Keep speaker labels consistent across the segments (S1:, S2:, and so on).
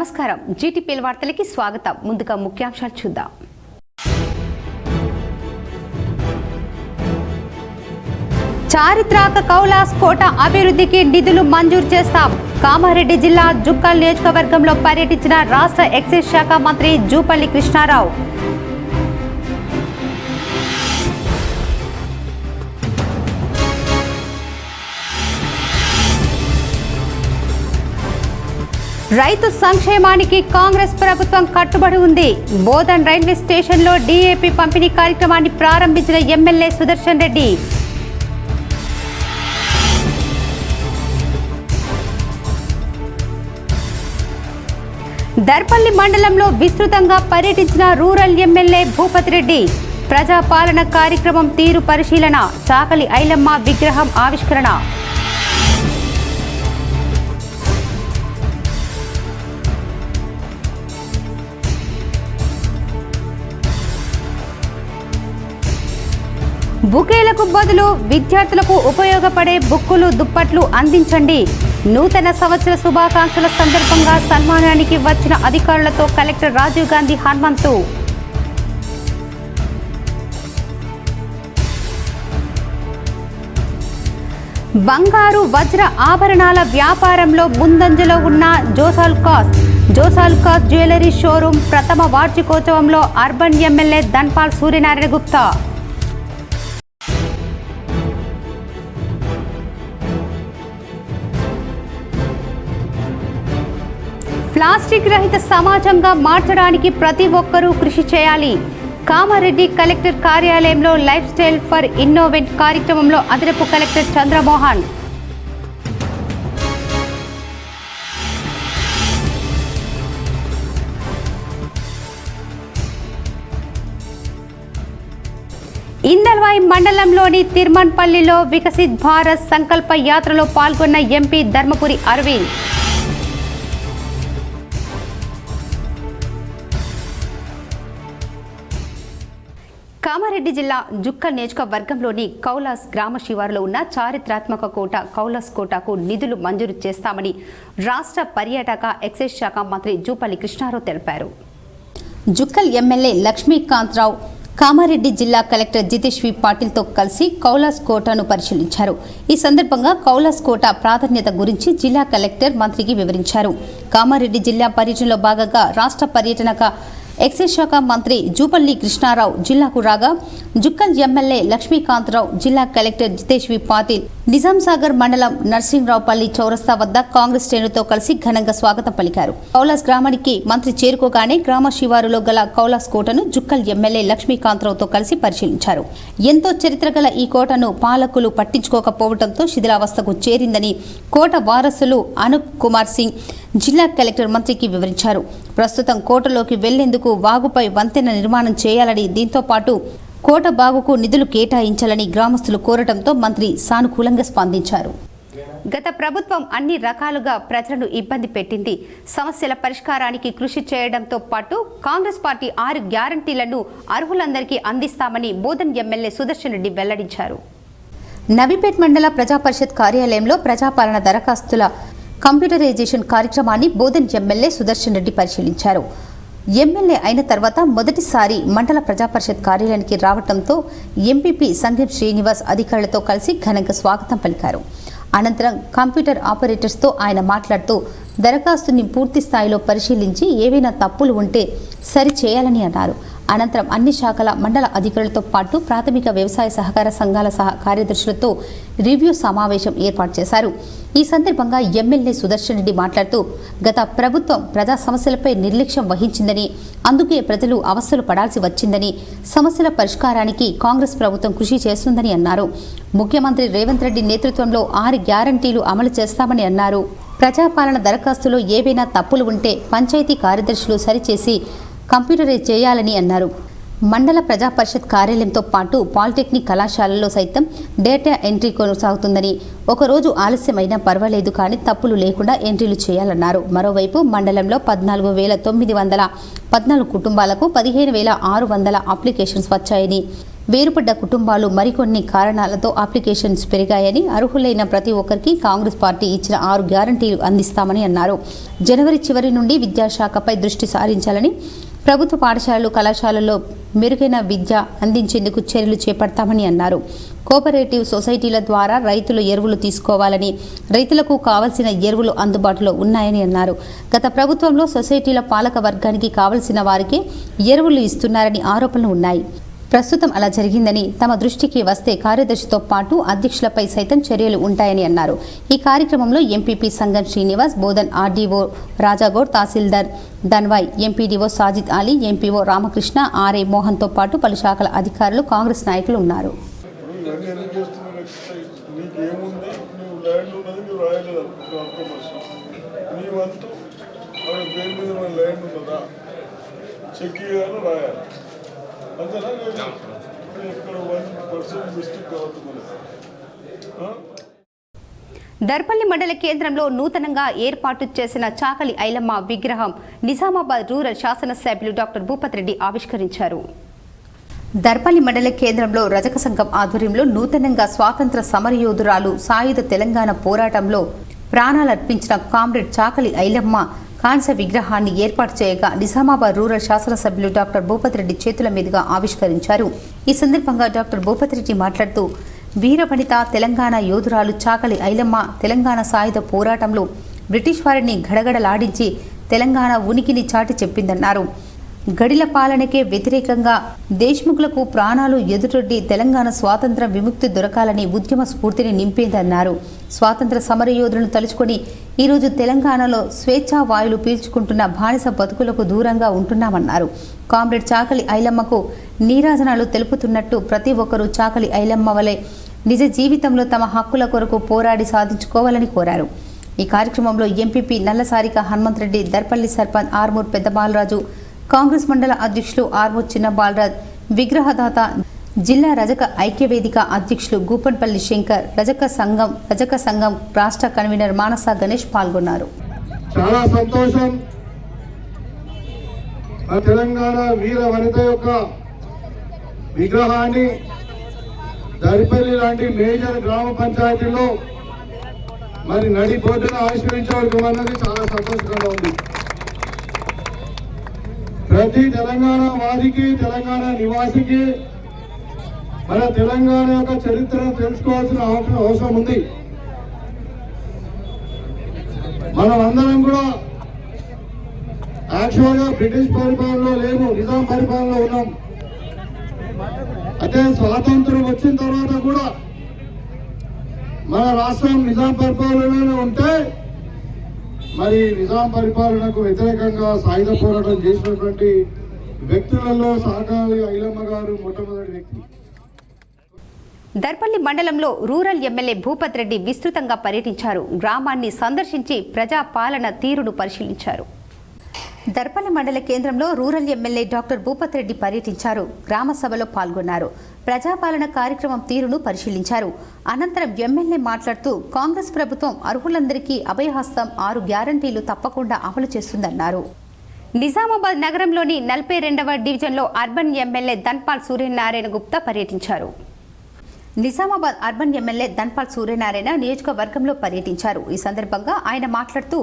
S1: నమస్కారం జీటీపీఎల్ వార్తలకి స్వాగతం. ముందుగా ముఖ్యాంశాలు చూద్దాం. చారిత్రక కౌలాస్ కోట అభివృద్ధికి నిధులు మంజూరు చేస్తాం. కామారెడ్డి జిల్లా జుక్కల్ నియోజకవర్గంలో పర్యటించిన రాష్ట్ర ఎక్సైజ్ శాఖ మంత్రి జూపల్లి కృష్ణారావు. రైతు సంక్షేమానికి కాంగ్రెస్ ప్రభుత్వం కట్టుబడి ఉంది. బోధన్ రైల్వే స్టేషన్లో డీఏపీ పంపిణీ కార్యక్రమాన్ని ప్రారంభించిన ఎమ్మెల్యే సుదర్శన్ రెడ్డి. దర్పల్లి మండలంలో విస్తృతంగా పర్యటించిన రూరల్ ఎమ్మెల్యే భూపతి రెడ్డి. ప్రజాపాలన కార్యక్రమం తీరు పరిశీలన, చాకలి ఐలమ్మ విగ్రహం ఆవిష్కరణ. బుకేలకు బదులు విద్యార్థులకు ఉపయోగపడే బుక్కులు, దుప్పట్లు అందించండి. నూతన సంవత్సర శుభాకాంక్షల సందర్భంగా సన్మానానికి వచ్చిన అధికారులతో కలెక్టర్ రాజీవ్ గాంధీ హనుమంతు. బంగారు వజ్ర ఆభరణాల వ్యాపారంలో ముందంజలో ఉన్న జోసాల్కాస్ జ్యువెలరీ షోరూం ప్రథమ వార్షికోత్సవంలో urban MLA Dhanpal Suryanarayana Gupta. Plastic రహిత సమాజంగా మార్చడానికి ప్రతి ఒక్కరూ కృషి చేయాలి. కామారెడ్డి కలెక్టర్ కార్యాలయంలో లైఫ్ స్టైల్ ఫర్ ఇన్నోవేట్ కార్యక్రమంలో అదనపు కలెక్టర్ చంద్రమోహన్. ఇందల్వాయి మండలంలోని తిర్మన్పల్లిలో వికసిత్ భారత్ సంకల్ప యాత్రలో పాల్గొన్న ఎంపీ ధర్మపురి అరవింద్. కామారెడ్డి జిల్లా జుక్కల్ నియోజకవర్గంలోని కౌలాస్ గ్రామ శివారులో ఉన్న చారిత్రాత్మక కోట కౌలాస్ కోటకు నిధులు మంజూరు చేస్తామని రాష్ట్ర పర్యాటక ఎక్సైజ్ శాఖ మంత్రి జూపల్లి కృష్ణారావు తెలిపారు. జుక్కల్ ఎమ్మెల్యే లక్ష్మీకాంతరావు కామారెడ్డి జిల్లా కలెక్టర్ జితేష్ వి పాటిల్తో కలిసి కౌలాస్ కోటను పరిశీలించారు. ఈ సందర్భంగా కౌలాస్ కోట ప్రాధాన్యత గురించి జిల్లా కలెక్టర్ మంత్రికి వివరించారు. కామారెడ్డి జిల్లా పర్యటనలో భాగంగా రాష్ట్ర పర్యాటక ఎక్సైజ్ శాఖ మంత్రి జూపల్లి కృష్ణారావు జిల్లాకు రాగా జుక్కల్ ఎమ్మెల్యే లక్ష్మీకాంతరావు, జిల్లా కలెక్టర్ జితేష్ వి పాటిల్ నిజాంసాగర్ మండలం నర్సింగ్రావుపల్లి చౌరస్తా వద్ద కాంగ్రెస్ శ్రేణులతో కలిసి ఘనంగా స్వాగతం పలికారు. కౌలాస్ గ్రామానికి మంత్రి చేరుకోగానే గ్రామ శివారులో గల కౌలాస్ కోటను జుక్కల్ ఎమ్మెల్యే లక్ష్మీకాంతరావుతో కలిసి పరిశీలించారు. ఎంతో చరిత్ర గల ఈ కోటను పాలకులు పట్టించుకోకపోవడంతో శిథిలావస్థకు చేరిందని కోట వారసులు అనూప్ కుమార్ సింగ్ జిల్లా కలెక్టర్ మంత్రికి వివరించారు. ప్రస్తుతం కోటలోకి వెళ్లేందుకు వాగుపై వంతెన నిర్మాణం చేయాలని, దీంతో పాటు కోట బాగుకు నిధులు కేటాయించాలని గ్రామస్తులు కోరటంతో మంత్రి సానుకూలంగా స్పందించారు. గత ప్రభుత్వం అన్ని రకాలుగా ప్రజలను ఇబ్బంది పెట్టింది. సమస్యల పరిష్కారానికి కృషి చేయడంతో పాటు కాంగ్రెస్ పార్టీ 6 గ్యారంటీలను అర్హులందరికీ అందిస్తామని బోధన్ ఎమ్మెల్యే సుదర్శన్ రెడ్డి వెల్లడించారు. నవీపేట్ మండల ప్రజాపరిషత్ కార్యాలయంలో ప్రజాపాలన దరఖాస్తుల కంప్యూటరైజేషన్ కార్యక్రమాన్ని బోధన్ ఎమ్మెల్యే సుదర్శన్ రెడ్డి పరిశీలించారు. ఎమ్మెల్యే అయిన తర్వాత మొదటిసారి మండల ప్రజాపరిషత్ కార్యాలయానికి రావడంతో ఎంపీపీ సంగీప్ శ్రీనివాస్ అధికారులతో కలిసి ఘనంగా స్వాగతం పలికారు. అనంతరం కంప్యూటర్ ఆపరేటర్స్తో ఆయన మాట్లాడుతూ దరఖాస్తుని పూర్తి స్థాయిలో పరిశీలించి ఏవైనా తప్పులు ఉంటే సరిచేయాలని అన్నారు. అనంతరం అన్ని శాఖల మండల అధికారులతో పాటు ప్రాథమిక వ్యవసాయ సహకార సంఘాల కార్యదర్శులతో రివ్యూ సమావేశం ఏర్పాటు చేశారు. ఈ సందర్భంగా ఎమ్మెల్యే సుదర్శన్ రెడ్డి మాట్లాడుతూ గత ప్రభుత్వం ప్రజా సమస్యలపై నిర్లక్ష్యం వహించిందని, అందుకే ప్రజలు అవస్థలు పడాల్సి వచ్చిందని, సమస్యల పరిష్కారానికి కాంగ్రెస్ ప్రభుత్వం కృషి చేస్తుందని అన్నారు. ముఖ్యమంత్రి రేవంత్ రెడ్డి నేతృత్వంలో 6 గ్యారంటీలు అమలు చేస్తామని అన్నారు. ప్రజాపాలన దరఖాస్తులో ఏవైనా తప్పులు ఉంటే పంచాయతీ కార్యదర్శులు సరిచేసి కంప్యూటరైజ్ చేయాలని అన్నారు. మండల ప్రజాపరిషత్ కార్యాలయంతో పాటు పాలిటెక్నిక్ కళాశాలల్లో సైతం డేటా ఎంట్రీ కొనసాగుతుందని, ఒకరోజు ఆలస్యమైనా పర్వాలేదు కానీ తప్పులు లేకుండా ఎంట్రీలు చేయాలన్నారు. మరోవైపు మండలంలో 14,914 కుటుంబాలకు 15,600 అప్లికేషన్స్ వచ్చాయని, వేరుపడ్డ కుటుంబాలు మరికొన్ని కారణాలతో అప్లికేషన్స్ పెరిగాయని, అర్హులైన ప్రతి ఒక్కరికి కాంగ్రెస్ పార్టీ ఇచ్చిన 6 గ్యారంటీలు అందిస్తామని అన్నారు. జనవరి చివరి నుండి విద్యాశాఖపై దృష్టి సారించాలని, ప్రభుత్వ పాఠశాలలు, కళాశాలల్లో మెరుగైన విద్య అందించేందుకు చర్యలు చేపడతామని అన్నారు. కోఆపరేటివ్ సొసైటీల ద్వారా రైతులు ఎరువులు తీసుకోవాలని, రైతులకు కావలసిన ఎరువులు అందుబాటులో ఉన్నాయని అన్నారు. గత ప్రభుత్వంలో సొసైటీల పాలక వర్గానికి కావలసిన వారికే ఎరువులు ఇస్తున్నారని ఆరోపణలు ఉన్నాయి. ప్రస్తుతం అలా జరిగిందని, తమ దృష్టికి వస్తే కార్యదర్శితో పాటు అధ్యక్షులపై సైతం చర్యలు ఉంటాయని అన్నారు. ఈ కార్యక్రమంలో ఎంపీపీ సంగం శ్రీనివాస్, బోధన్ ఆర్డీఓ రాజాగౌడ్, తహసీల్దార్ Dhanwai, MPDO Sajid Ali, MPO Ramakrishna, RI మోహన్తో పాటు పలు శాఖల అధికారులు, కాంగ్రెస్ నాయకులు ఉన్నారు. దర్పల్లి మండల కేంద్రంలో నూతనంగా ఏర్పాటు చేసిన చాకలి ఐలమ్మ విగ్రహం నిజామాబాద్ రూరల్ శాసనసభ్యులు డాక్టర్ భూపత్ రెడ్డి ఆవిష్కరించారు. దర్పల్లి మండల కేంద్రంలో రజక సంఘం ఆధ్వర్యంలో నూతనంగా స్వాతంత్ర సమరయోధురాలు, సాయుధ తెలంగాణ పోరాటంలో ప్రాణాలర్పించిన కామ్రేడ్ చాకలి ఐలమ్మ కాంస్య విగ్రహాన్ని ఏర్పాటు చేయగా నిజామాబాద్ రూరల్ శాసనసభ్యులు డాక్టర్ భూపత్ రెడ్డి చేతుల మీదుగా ఆవిష్కరించారు. ఈ సందర్భంగా డాక్టర్ భూపత్ రెడ్డి మాట్లాడుతూ, వీరవనిత తెలంగాణ యోధురాలు చాకలి ఐలమ్మ తెలంగాణ సాయుధ పోరాటంలో బ్రిటిష్ వారిని గడగడలాడించి తెలంగాణ ఉనికిని చాటి చెప్పిందన్నారు. గడిల పాలనకే వ్యతిరేకంగా దేశ్ముఖులకు ప్రాణాలు ఎదురొడ్డి తెలంగాణ స్వాతంత్ర విముక్తి దొరకాలని ఉద్యమ స్ఫూర్తిని నింపేదన్నారు. స్వాతంత్ర సమరయోధులను తలుచుకొని ఈరోజు తెలంగాణలో స్వేచ్ఛా వాయులు పీల్చుకుంటున్న బానిస బతుకులకు దూరంగా ఉంటున్నామన్నారు. కామ్రేడ్ చాకలి ఐలమ్మకు నీరాజనాలు తెలుపుతున్నట్టు ప్రతి ఒక్కరూ చాకలి ఐలమ్మ వలె నిజ జీవితంలో తమ హక్కుల కొరకు పోరాడి సాధించుకోవాలని కోరారు. ఈ కార్యక్రమంలో ఎంపీపీ నల్లసారిక హనుమంత్ రెడ్డి, దర్పల్లి సర్పంచ్ ఆర్మూర్ పెద్ద బాలరాజు, కాంగ్రెస్ మండల అధ్యక్షులు ఆర్మూర్ చిన్న బాలరాజ్, విగ్రహదాత జిల్లా రజక ఐక్యవేదిక అధ్యక్షులు గూపన్పల్లి శంకర్, రజక సంఘం రాష్ట్ర కన్వీనర్ మానస గణేష్ పాల్గొన్నారు.
S2: చాలా సంతోషం. తెలంగాణ వీర వనిత యొక్క విగ్రహాన్ని దరిపల్లి లాంటి మేజర్ గ్రామ పంచాయతీలో మరి నడి బోర్డున ఆవిష్కరించడం అన్నది చాలా సంతోషంగా ఉంది. ప్రతి తెలంగాణ వాదికి, తెలంగాణ నివాసికి మన తెలంగాణ యొక్క చరిత్రను తెలుసుకోవాల్సిన అవసరం ఉంది. మనం అందరం కూడా యాక్చువల్గా బ్రిటిష్ పరిపాలనలో లేము, నిజాం పరిపాలనలో ఉన్నాం. అయితే స్వాతంత్రం వచ్చిన తర్వాత కూడా మన రాష్ట్రం నిజాం పరిపాలనలోనే ఉంటే మరి నిజాం పరిపాలనకు వ్యతిరేకంగా సాయుధ పోరాటం చేసినటువంటి వ్యక్తులలో చాకలి ఐలమ్మ గారు మొట్టమొదటి వ్యక్తి.
S1: దర్పల్లి మండలంలో రూరల్ ఎమ్మెల్యే భూపత్ రెడ్డి విస్తృతంగా పర్యటించారు. గ్రామాన్ని సందర్శించి ప్రజా పాలన తీరును పరిశీలించారు. దర్పల్లి మండల కేంద్రంలో rural MLA doctor Bhupath Reddy పర్యటించారు. గ్రామ సభలో పాల్గొన్నారు. ప్రజాపాలన కార్యక్రమం తీరును పరిశీలించారు. అనంతరం ఎమ్మెల్యే మాట్లాడుతూ, కాంగ్రెస్ ప్రభుత్వం అర్హులందరికీ అభయహస్తం 6 గ్యారంటీలు తప్పకుండా అమలు చేస్తుందన్నారు. నిజామాబాద్ నగరంలోని 42వ డివిజన్లో అర్బన్ ఎమ్మెల్యే ధన్పాల్ సూర్యనారాయణ గుప్తా పర్యటించారు. నిజామాబాద్ అర్బన్ ఎమ్మెల్యే ధన్పాల్ సూర్యనారాయణ నియోజకవర్గంలో పర్యటించారు. ఈ సందర్భంగా ఆయన మాట్లాడుతూ,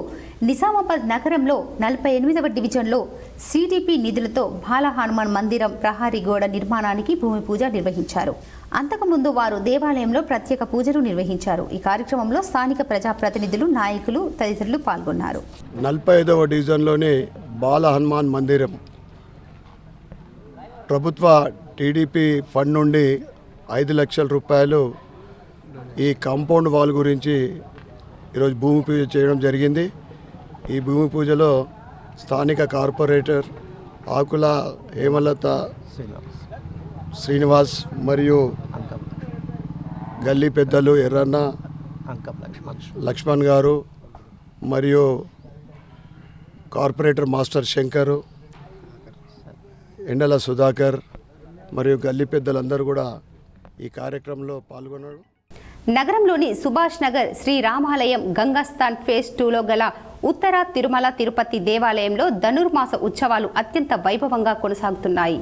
S1: నిజామాబాద్ నగరంలో 48వ డివిజన్లో సిడిపి నిధులతో బాల హనుమాన్ మందిరం ప్రహారీ గోడ నిర్మాణానికి భూమి పూజ నిర్వహించారు. అంతకుముందు వారు దేవాలయంలో ప్రత్యేక పూజలు నిర్వహించారు. ఈ కార్యక్రమంలో స్థానిక ప్రజాప్రతినిధులు, నాయకులు తదితరులు పాల్గొన్నారు.
S3: 45వ డివిజన్లోని బాల హనుమాన్ మందిరం ప్రభుత్వ టీడీపీ ఫండ్ నుండి 5 లక్షల రూపాయలు ఈ కాంపౌండ్ వాల్ గురించి ఈరోజు భూమి పూజ చేయడం జరిగింది. ఈ భూమి పూజలో స్థానిక కార్పొరేటర్ ఆకుల హేమలత శ్రీనివాస్ మరియు గల్లీ పెద్దలు ఎర్రన్న లక్ష్మణ్ గారు మరియు కార్పొరేటర్ మాస్టర్ శంకరు, ఎండల సుధాకర్ మరియు గల్లీ పెద్దలందరూ కూడా ఈ కార్యక్రమంలో పాల్గొన్నారు.
S1: నగరంలోని సుభాష్ నగర్ శ్రీరామాలయం గంగాస్థాన్ ఫేజ్ 2లో గల ఉత్తర తిరుమల తిరుపతి దేవాలయంలో ధనుర్మాస ఉత్సవాలు అత్యంత వైభవంగా కొనసాగుతున్నాయి.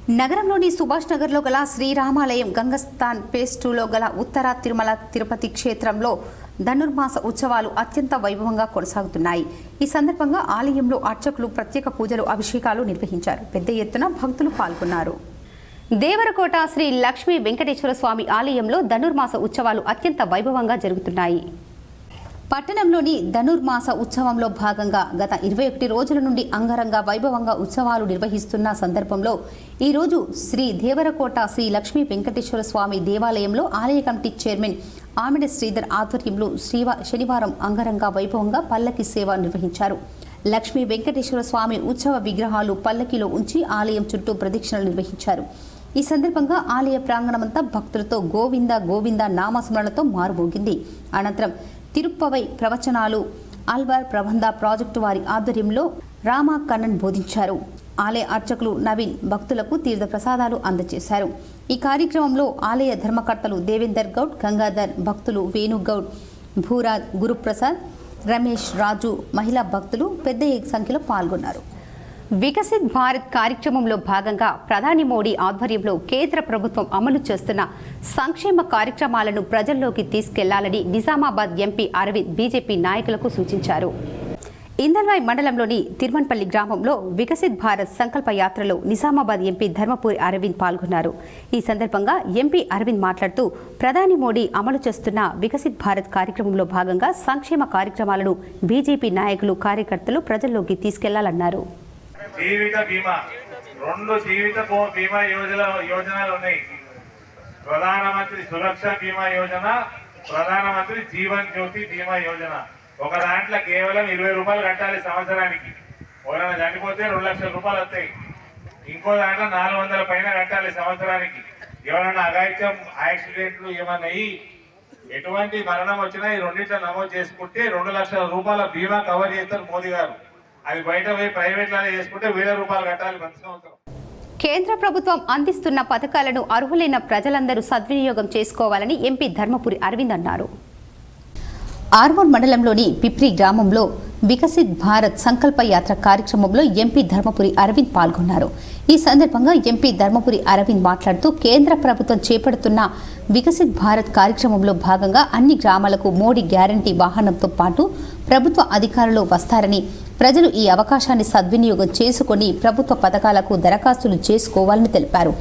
S1: నగరంలోని సుభాష్ నగర్లో గల శ్రీరామాలయం గంగస్థాన్ ఫేజ్ 2లో గల ఉత్తర తిరుమల తిరుపతి క్షేత్రంలో ధనుర్మాస ఉత్సవాలు అత్యంత వైభవంగా కొనసాగుతున్నాయి. ఈ సందర్భంగా ఆలయంలో అర్చకులు ప్రత్యేక పూజలు, అభిషేకాలు నిర్వహించారు. పెద్ద ఎత్తున భక్తులు పాల్గొన్నారు. దేవరకోట శ్రీ లక్ష్మీ వెంకటేశ్వర స్వామి ఆలయంలో ధనుర్మాస ఉత్సవాలు అత్యంత వైభవంగా జరుగుతున్నాయి. పట్టణంలోని ధనుర్మాస ఉత్సవంలో భాగంగా గత 21 రోజుల నుండి అంగరంగ వైభవంగా ఉత్సవాలు నిర్వహిస్తున్న సందర్భంలో ఈరోజు శ్రీ దేవరకోట శ్రీ లక్ష్మీ వెంకటేశ్వర స్వామి దేవాలయంలో ఆలయ కమిటీ చైర్మన్ ఆమిడ శ్రీధర్ ఆధ్వర్యంలో శనివారం అంగరంగ వైభవంగా పల్లకి సేవ నిర్వహించారు. లక్ష్మీ వెంకటేశ్వర స్వామి ఉత్సవ విగ్రహాలు పల్లకిలో ఉంచి ఆలయం చుట్టూ ప్రదక్షిణలు నిర్వహించారు. ఈ సందర్భంగా ఆలయ ప్రాంగణమంతా భక్తులతో గోవింద గోవింద నామస్మరణలతో మారుమోగింది. అనంతరం తిరుప్పవై ప్రవచనాలు ఆల్వార్ ప్రబంధ ప్రాజెక్టు వారి ఆధ్వర్యంలో రామా కన్నన్ బోధించారు. ఆలయ అర్చకులు నవీన్ భక్తులకు తీర్థ ప్రసాదాలు అందజేశారు. ఈ కార్యక్రమంలో ఆలయ ధర్మకర్తలు దేవేందర్ గౌడ్, గంగాధర్, భక్తులు వేణుగౌడ్, భూరాజ్, గురుప్రసాద్, రమేష్, రాజు, మహిళా భక్తులు పెద్ద సంఖ్యలో పాల్గొన్నారు. వికసిత్ భారత్ కార్యక్రమంలో భాగంగా ప్రధాని మోడీ ఆధ్వర్యంలో కేంద్ర ప్రభుత్వం అమలు చేస్తున్న సంక్షేమ కార్యక్రమాలను ప్రజల్లోకి తీసుకెళ్లాలని నిజామాబాద్ ఎంపీ అరవింద్ బీజేపీ నాయకులకు సూచించారు. ఇందల్వాయి మండలంలోని తిరుమన్పల్లి గ్రామంలో వికసిత్ భారత్ సంకల్ప యాత్రలో నిజామాబాద్ ఎంపీ ధర్మపురి అరవింద్ పాల్గొన్నారు. ఈ సందర్భంగా ఎంపీ అరవింద్ మాట్లాడుతూ ప్రధాని మోడీ అమలు చేస్తున్న వికసిత్ భారత్ కార్యక్రమంలో భాగంగా సంక్షేమ కార్యక్రమాలను బీజేపీ నాయకులు, కార్యకర్తలు ప్రజల్లోకి తీసుకెళ్లాలన్నారు.
S4: జీవిత బీమా 2 జీవిత బీమా యోజనలు ఉన్నాయి. ప్రధానమంత్రి సురక్ష బీమా యోజన, ప్రధానమంత్రి జీవన్ జ్యోతి బీమా యోజన. ఒక దాంట్లో కేవలం 20 రూపాయలు కట్టాలి సంవత్సరానికి. ఎవరైనా చనిపోతే 2 లక్షల రూపాయలు వస్తాయి. ఇంకో దాంట్లో 400 పైన కట్టాలి సంవత్సరానికి. ఎవరైనా అఘాయిత్యం, యాక్సిడెంట్లు ఏమన్నా ఎటువంటి మరణం వచ్చినా ఈ రెండింటిలో నమోదు చేసుకుంటే 2 లక్షల రూపాయల బీమా కవర్ చేస్తారు మోదీ గారు. అది బయట పోయి ప్రైవేట్ లాగా చేసుకుంటే 1000 రూపాయలు కట్టాలి ప్రతి సంవత్సరం.
S1: కేంద్ర ప్రభుత్వం అందిస్తున్న పథకాలను అర్హులైన ప్రజలందరూ సద్వినియోగం చేసుకోవాలని ఎంపీ ధర్మపురి అరవింద్ అన్నారు. ఆర్మూర్ మండలంలోని పిప్రి గ్రామంలో వికసిత్ భారత్ సంకల్ప యాత్ర కార్యక్రమంలో ఎంపీ ధర్మపురి అరవింద్ పాల్గొన్నారు. ఈ సందర్భంగా ఎంపీ ధర్మపురి అరవింద్ మాట్లాడుతూ కేంద్ర ప్రభుత్వం చేపడుతున్న వికసిత్ భారత్ కార్యక్రమంలో భాగంగా అన్ని గ్రామాలకు మోడీ గ్యారంటీ వాహనంతో పాటు ప్రభుత్వ అధికారులు వస్తారని, ప్రజలు ఈ అవకాశాన్ని సద్వినియోగం చేసుకుని ప్రభుత్వ పథకాలకు దరఖాస్తులు చేసుకోవాలని తెలిపారు.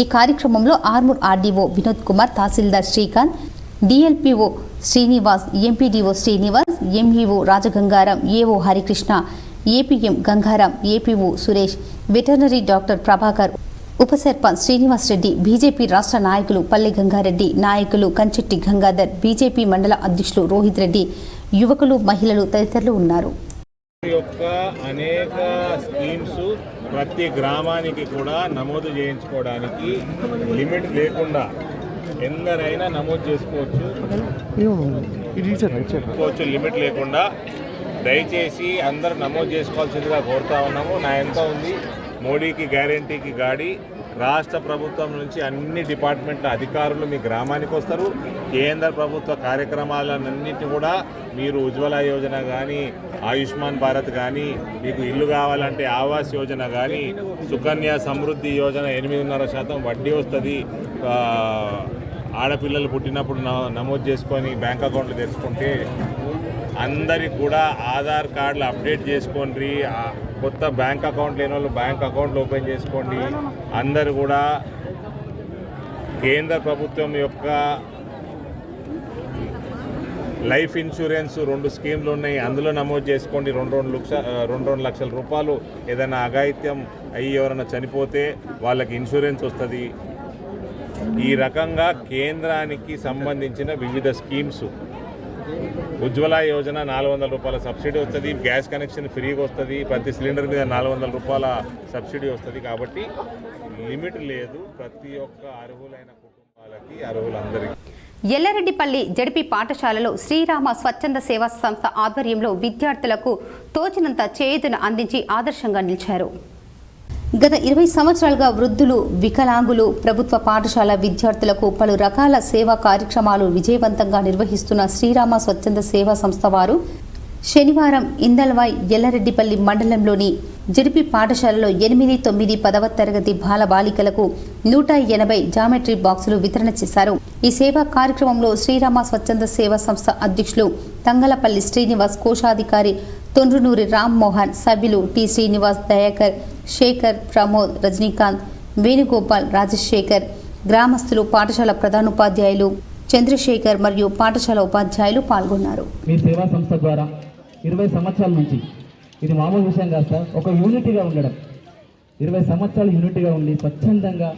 S1: ఈ కార్యక్రమంలో ఆర్మూర్ ఆర్డీఓ వినోద్ కుమార్, తహసీల్దార్ Srikanth, DLPO Srinivas, MPDO Srinivas, MEO Rajagangaram, AO Harikrishna, APM Gangaram, APO Suresh, veterinary doctor Prabhakar, ఉప సర్పంచ్ శ్రీనివాస్ రెడ్డి, బీజేపీ రాష్ట్ర నాయకులు పల్లె గంగారెడ్డి, నాయకులు కంచెట్టి గంగాధర్, బీజేపీ మండల అధ్యక్షులు రోహిత్ రెడ్డి, యువకులు, మహిళలు తదితరులు ఉన్నారు.
S5: అనేక స్కీమ్స్ ప్రతి గ్రామానికి కూడా నమోదు చేయించుకోవడానికి లిమిట్ లేకుండా ఎందరైనా నమోదు చేసుకోవచ్చు. లిమిట్ లేకుండా దయచేసి అందరూ నమోదు చేసుకోవాల్సిందిగా కోరుతా ఉన్నాము. నా ఎంత ఉంది మోడీకి గ్యారంటీకి గాడి రాష్ట్ర ప్రభుత్వం నుంచి అన్ని డిపార్ట్మెంట్ల అధికారులు మీ గ్రామానికి వస్తారు. కేంద్ర ప్రభుత్వ కార్యక్రమాలన్నింటినీ కూడా మీరు ఉజ్వల యోజన కానీ, ఆయుష్మాన్ భారత్ కానీ, మీకు ఇల్లు కావాలంటే ఆవాస్ యోజన కానీ, సుకన్య సమృద్ధి యోజన 8.5% వడ్డీ వస్తుంది. ఆడపిల్లలు పుట్టినప్పుడు నమోదు చేసుకొని బ్యాంక్ అకౌంట్లు తెచ్చుకుంటే అందరికి కూడా ఆధార్ కార్డులు అప్డేట్ చేసుకోండి. కొత్త బ్యాంక్ అకౌంట్ లేని వాళ్ళు బ్యాంక్ అకౌంట్లు ఓపెన్ చేసుకోండి. అందరు కూడా కేంద్ర ప్రభుత్వం యొక్క లైఫ్ ఇన్సూరెన్స్ 2 స్కీమ్లు ఉన్నాయి, అందులో నమోదు చేసుకోండి. 2 లక్షల రూపాయలు ఏదైనా అఘాయిత్యం అయ్యి ఎవరైనా చనిపోతే వాళ్ళకి ఇన్సూరెన్స్ వస్తుంది. ఈ రకంగా కేంద్రానికి సంబంధించిన వివిధ స్కీమ్స్, ఉజ్వల యోజన 400 రూపాయల సబ్సిడీ వస్తుంది, గ్యాస్ కనెక్షన్ ఫ్రీగా వస్తుంది, ప్రతి సిలిండర్ మీద 400 రూపాయల సబ్సిడీ వస్తుంది. కాబట్టి లిమిట్ లేదు, ప్రతి ఒక్క అర్హులైన కుటుంబాలకి, అర్హులందరికీ.
S1: ఎల్లారెడ్డిపల్లి జడిపి పాఠశాలలో శ్రీరామ స్వచ్ఛంద సేవా సంస్థ ఆధ్వర్యంలో విద్యార్థులకు తోచినంత చేయూతను అందించి ఆదర్శంగా నిలిచారు. గత 20 సంవత్సరాలుగా వృద్ధులు, వికలాంగులు, ప్రభుత్వ పాఠశాల విద్యార్థులకు పలు రకాల సేవా కార్యక్రమాలు విజయవంతంగా నిర్వహిస్తున్న శ్రీరామ స్వచ్ఛంద సేవా సంస్థ వారు శనివారం ఇందల్వాయ్ ఎల్లారెడ్డిపల్లి మండలంలోని జిడిపి పాఠశాలలో 8, 9, 10వ తరగతి బాలబాలికలకు 180 జామెట్రీ బాక్సులు వితరణ చేశారు. ఈ సేవా కార్యక్రమంలో శ్రీరామ స్వచ్ఛంద సేవా సంస్థ అధ్యక్షులు తంగలపల్లి శ్రీనివాస్, కోశాధికారి తొండ్రునూరి రామ్మోహన్, సభ్యులు టి శ్రీనివాస్, దయాకర్, శేఖర్, ప్రమోద్, రజనీకాంత్, వేణుగోపాల్, రాజశేఖర్, గ్రామస్తులు, పాఠశాల ప్రధానోపాధ్యాయులు చంద్రశేఖర్ మరియు పాఠశాల ఉపాధ్యాయులు పాల్గొన్నారు.
S6: మీ సేవా సంస్థ ద్వారా 20 సంవత్సరాల నుంచి ఇది మామూలు విషయం కాదు సార్. ఒక యూనిటీగా ఉండడం, 20 సంవత్సరాలు యూనిటీగా ఉండి స్వచ్ఛందంగా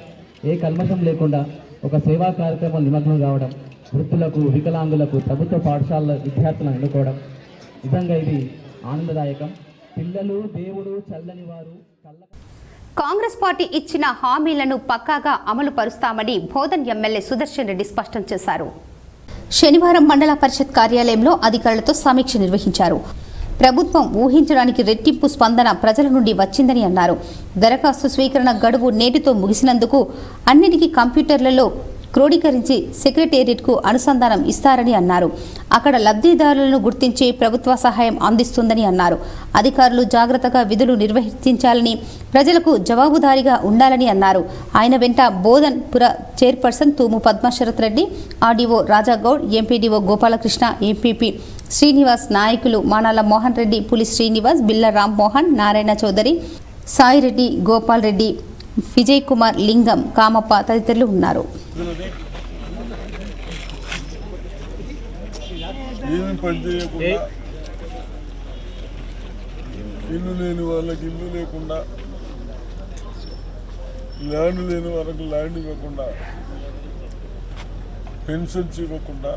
S6: ఏ కల్మషం లేకుండా ఒక సేవా కార్యక్రమం నిమగ్నం కావడం, వృద్ధులకు, వికలాంగులకు, ప్రభుత్వ పాఠశాల విద్యార్థులను ఎన్నుకోవడం నిజంగా ఇది ఆనందదాయకం. పిల్లలు దేవుడు చల్లని వారు.
S1: కాంగ్రెస్ పార్టీ ఇచ్చిన హామీలను పక్కాగా అమలు పరుస్తామని బోధన్ ఎమ్మెల్యే సుదర్శన్ రెడ్డి స్పష్టం చేశారు. శనివారం మండల పరిషత్ కార్యాలయంలో అధికారులతో సమీక్ష నిర్వహించారు. ప్రభుత్వం ఊహించడానికి రెట్టింపు స్పందన ప్రజల నుండి వచ్చిందని అన్నారు. దరఖాస్తు స్వీకరణ గడువు నేటితో ముగిసినందుకు అన్నిటికీ కంప్యూటర్లలో క్రోడీకరించి సెక్రటేరియట్కు అనుసంధానం ఇస్తారని అన్నారు. అక్కడ లబ్ధిదారులను గుర్తించి ప్రభుత్వ సహాయం అందిస్తుందని అన్నారు. అధికారులు జాగ్రత్తగా విధులు నిర్వర్తించాలని, ప్రజలకు జవాబుదారీగా ఉండాలని అన్నారు. ఆయన వెంట బోధన్ పుర chairperson Thumu Padmasharath Reddy, RDO Rajagoud, MPDO Gopalakrishna, MPP Srinivas, నాయకులు మానాల మోహన్ రెడ్డి, పులి శ్రీనివాస్, బిల్ల రామ్మోహన్, నారాయణ చౌదరి, సాయిరెడ్డి, గోపాల్ రెడ్డి, విజయ్ కుమార్, లింగం, కామప్ప తదితరులు ఉన్నారు.
S7: ఏమి పని చేయకుండా, ఇల్లు లేని వాళ్ళకి ఇల్లు లేకుండా, ల్యాండ్ లేని వాళ్ళకి ల్యాండ్ ఇవ్వకుండా, పెన్షన్స్ ఇవ్వకుండా,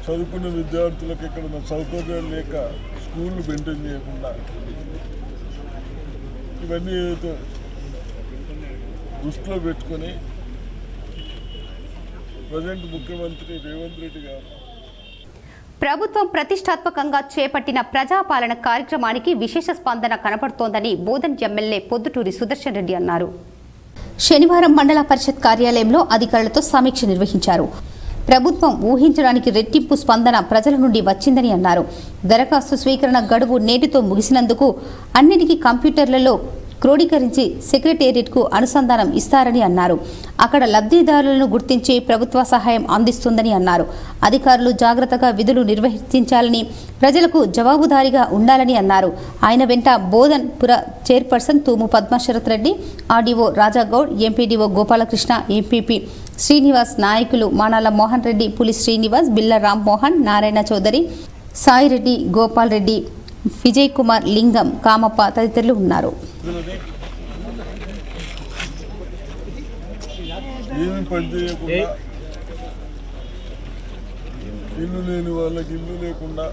S7: చదువుకున్న విద్యార్థులకు ఎక్కడ సౌకర్యాలు లేక స్కూళ్ళు మెయింటైన్ చేయకుండా, ఇవన్నీ ఏదైతే దృష్టిలో పెట్టుకొని ప్రజెంట్ ముఖ్యమంత్రి రేవంత్ రెడ్డి గారు
S1: ప్రభుత్వం ప్రతిష్టాత్మకంగా చేపట్టిన ప్రజాపాలన కార్యక్రమానికి విశేష స్పందన కనపడుతోందని బోధన్ ఎమ్మెల్యే పొద్దుటూరి సుదర్శన్ రెడ్డి అన్నారు. శనివారం మండల పరిషత్ కార్యాలయంలో అధికారులతో సమీక్ష నిర్వహించారు. ప్రభుత్వం ఊహించడానికి రెట్టింపు స్పందన ప్రజల నుండి వచ్చిందని అన్నారు. దరఖాస్తు స్వీకరణ గడువు నేటితో ముగిసినందుకు అన్నిటికీ కంప్యూటర్లలో క్రోడీకరించి సెక్రటేరియట్కు అనుసంధానం ఇస్తారని అన్నారు. అక్కడ లబ్ధిదారులను గుర్తించి ప్రభుత్వ సహాయం అందిస్తుందని అన్నారు. అధికారులు జాగ్రత్తగా విధులు నిర్వర్తించాలని, ప్రజలకు జవాబుదారీగా ఉండాలని అన్నారు. ఆయన వెంట బోధన్ పుర chairperson Thumu Padmasharath Reddy, RDO Rajagoud, MPDO Gopalakrishna, MPP Srinivas, నాయకులు మానాల మోహన్ రెడ్డి, పులి శ్రీనివాస్, బిల్ల రామ్మోహన్, నారాయణ చౌదరి, సాయిరెడ్డి, గోపాల్ రెడ్డి, విజయ్ కుమార్, లింగం, కామప్ప తదితరులు ఉన్నారు.
S7: ఏమి పని చేయకుండా, ఇల్లు లేని వాళ్ళకి ఇల్లు లేకుండా,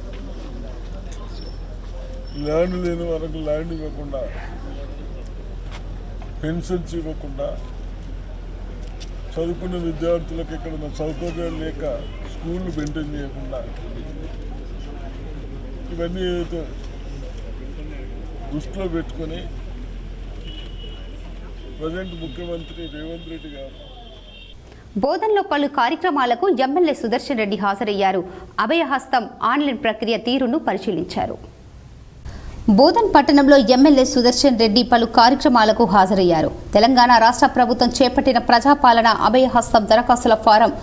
S7: ల్యాండ్ లేని వాళ్ళకి ల్యాండ్ ఇవ్వకుండా, పెన్షన్స్ ఇవ్వకుండా, చదువుకున్న విద్యార్థులకు ఎక్కడ సౌకర్యాలు లేక స్కూళ్ళు మెయింటైన్ చేయకుండా, ఇవన్నీ ఏదైతే దృష్టిలో పెట్టుకొని ప్రజెంట్ ముఖ్యమంత్రి రేవంత్ రెడ్డి గారు
S1: బోధన్లో పలు కార్యక్రమాలకు ఎమ్మెల్యే సుదర్శన్ రెడ్డి హాజరయ్యారు. అభయహస్తం ఆన్లైన్ ప్రక్రియ తీరును పరిశీలించారు. బోధన్ పట్టణంలో ఎమ్మెల్యే సుదర్శన్ రెడ్డి పలు కార్యక్రమాలకు హాజరయ్యారు. తెలంగాణ రాష్ట్ర ప్రభుత్వం చేపట్టిన ప్రజాపాలన అభయహస్తం దరఖాస్తుల ఫారం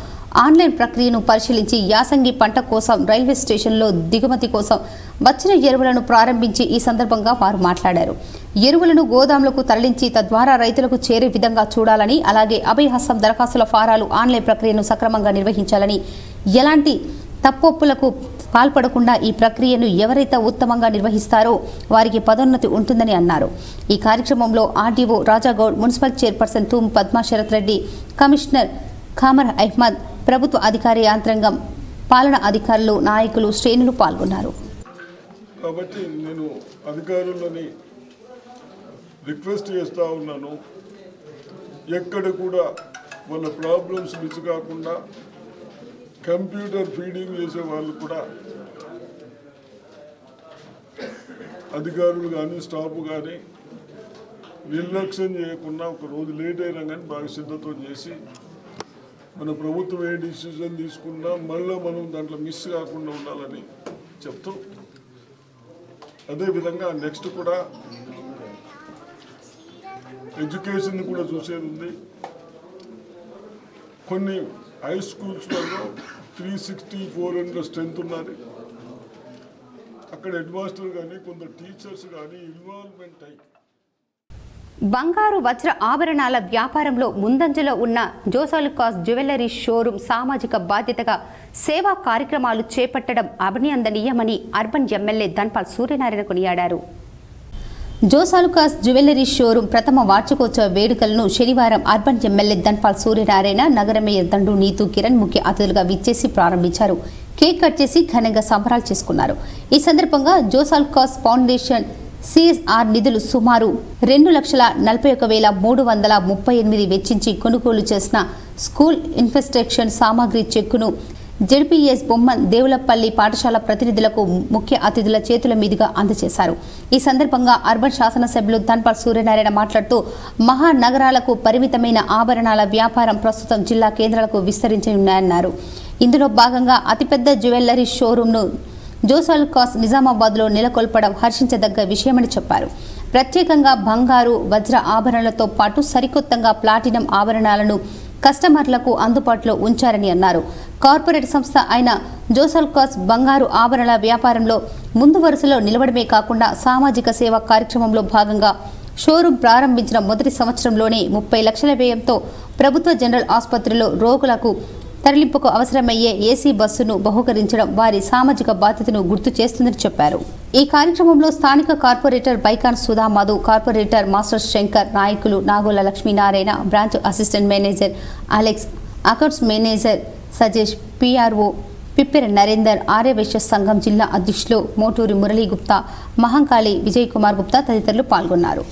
S1: ఆన్లైన్ ప్రక్రియను పరిశీలించి యాసంగి పంట కోసం రైల్వే స్టేషన్లో దిగుమతి కోసం వచ్చిన ఎరువులను ప్రారంభించి ఈ సందర్భంగా వారు మాట్లాడారు. ఎరువులను గోదాములకు తరలించి తద్వారా రైతులకు చేరే విధంగా చూడాలని, అలాగే అభయహస్తం దరఖాస్తుల ఫారాలు ఆన్లైన్ ప్రక్రియను సక్రమంగా నిర్వహించాలని, ఎలాంటి తప్పొప్పులకు పాల్పడకుండా ఈ ప్రక్రియను ఎవరైతే ఉత్తమంగా నిర్వహిస్తారో వారికి పదోన్నతి ఉంటుందని అన్నారు. ఈ కార్యక్రమంలో RDO Raja Goud, municipal chairperson Thumu Padmasharath Reddy, commissioner Qamar Ahmed, ప్రభుత్వ అధికారి యంత్రాంగం, పాలనా అధికారులు, నాయకులు, శ్రేణులు పాల్గొన్నారు.
S7: కాబట్టి నేను అధికారులని రిక్వెస్ట్ చేస్తూ ఉన్నాను, ఎక్కడ కూడా వాళ్ళ ప్రాబ్లమ్స్ మిస్ కాకుండా కంప్యూటర్ ఫీడింగ్ చేసే వాళ్ళు కూడా అధికారులు కానీ స్టాఫ్ కానీ నిర్లక్ష్యం చేయకుండా ఒక రోజు లేట్ అయినా కానీ బాగా శ్రద్ధతో చేసి మన ప్రభుత్వం ఏ డిసిజన్ తీసుకున్నా మళ్ళీ మనం దాంట్లో మిస్ కాకుండా ఉండాలని చెప్తూ అదేవిధంగా నెక్స్ట్ కూడా ఎడ్యుకేషన్ కూడా చూసేది ఉంది. కొన్ని హై స్కూల్స్లలో 360-400 స్ట్రెంత్ ఉన్నది. అక్కడ హెడ్ మాస్టర్ కానీ కొందరు టీచర్స్ కానీ ఇన్వాల్వ్మెంట్ అయ్యి
S1: బంగారు వజ్ర ఆభరణాల వ్యాపారంలో ముందంజలో ఉన్న జోసాలుకాస్ జ్యువెలరీ షోరూమ్ సామాజిక బాధ్యతగా సేవా కార్యక్రమాలు చేపట్టడం అభినందనీయమని అర్బన్ ఎమ్మెల్యే ధన్పాల్ సూర్యనారాయణ కొనియాడారు. జోసాలుకాస్ జ్యువెలరీ షోరూమ్ ప్రథమ వార్షికోత్సవ వేడుకలను శనివారం అర్బన్ ఎమ్మెల్యే ధన్పాల్ సూర్యనారాయణ, నగర మేయర్ దండు నీతు కిరణ్ ముఖ్య అతిథులుగా విచ్చేసి ప్రారంభించారు. కేక్ కట్ చేసి ఘనంగా సంబరాలు చేసుకున్నారు. ఈ సందర్భంగా జోసాలుకాస్ ఫౌండేషన్ సిఎస్ఆర్ నిధులు సుమారు 2,41,338 వెచ్చించి కొనుగోలు చేసిన స్కూల్ ఇన్ఫ్రాస్ట్రక్చర్ సామాగ్రి చెక్కును జెడ్పీఎస్ బొమ్మన్ దేవులపల్లి పాఠశాల ప్రతినిధులకు ముఖ్య అతిథుల చేతుల మీదుగా అందజేశారు. ఈ సందర్భంగా అర్బన్ శాసనసభ్యులు ధన్పాల్ సూర్యనారాయణ మాట్లాడుతూ మహానగరాలకు పరిమితమైన ఆభరణాల వ్యాపారం ప్రస్తుతం జిల్లా కేంద్రాలకు విస్తరించనున్నాయన్నారు. ఇందులో భాగంగా అతిపెద్ద జ్యువెలరీ షోరూంను జోసాలుకాస్ నిజామాబాద్లో నెలకొల్పడం హర్షించదగ్గ విషయమని చెప్పారు. ప్రత్యేకంగా బంగారు వజ్ర ఆభరణలతో పాటు సరికొత్తగా ప్లాటినం ఆభరణాలను కస్టమర్లకు అందుబాటులో ఉంచారని అన్నారు. కార్పొరేట్ సంస్థ అయిన జోసాలుకాస్ బంగారు ఆభరణాల వ్యాపారంలో ముందు వరుసలో నిలవడమే కాకుండా సామాజిక సేవా కార్యక్రమంలో భాగంగా షోరూం ప్రారంభించిన మొదటి సంవత్సరంలోనే 30 లక్షల వ్యయంతో ప్రభుత్వ జనరల్ ఆసుపత్రిలో రోగులకు తరలింపుకు అవసరమయ్యే ఏసీ బస్సును బహుకరించడం వారి సామాజిక బాధ్యతను గుర్తు చేస్తుందని చెప్పారు. ఈ కార్యక్రమంలో స్థానిక corporator Baikan Sudha Madhu, corporator master Shankar, నాయకులు Nagola Lakshminarayana, branch assistant manager Alex, accounts manager Sajesh, PRO Pippera Narender, Aryavaishya సంఘం జిల్లా అధ్యక్షులు మోటూరి మురళీ గుప్తా, మహంకాళి విజయ్ కుమార్ గుప్తా తదితరులు పాల్గొన్నారు.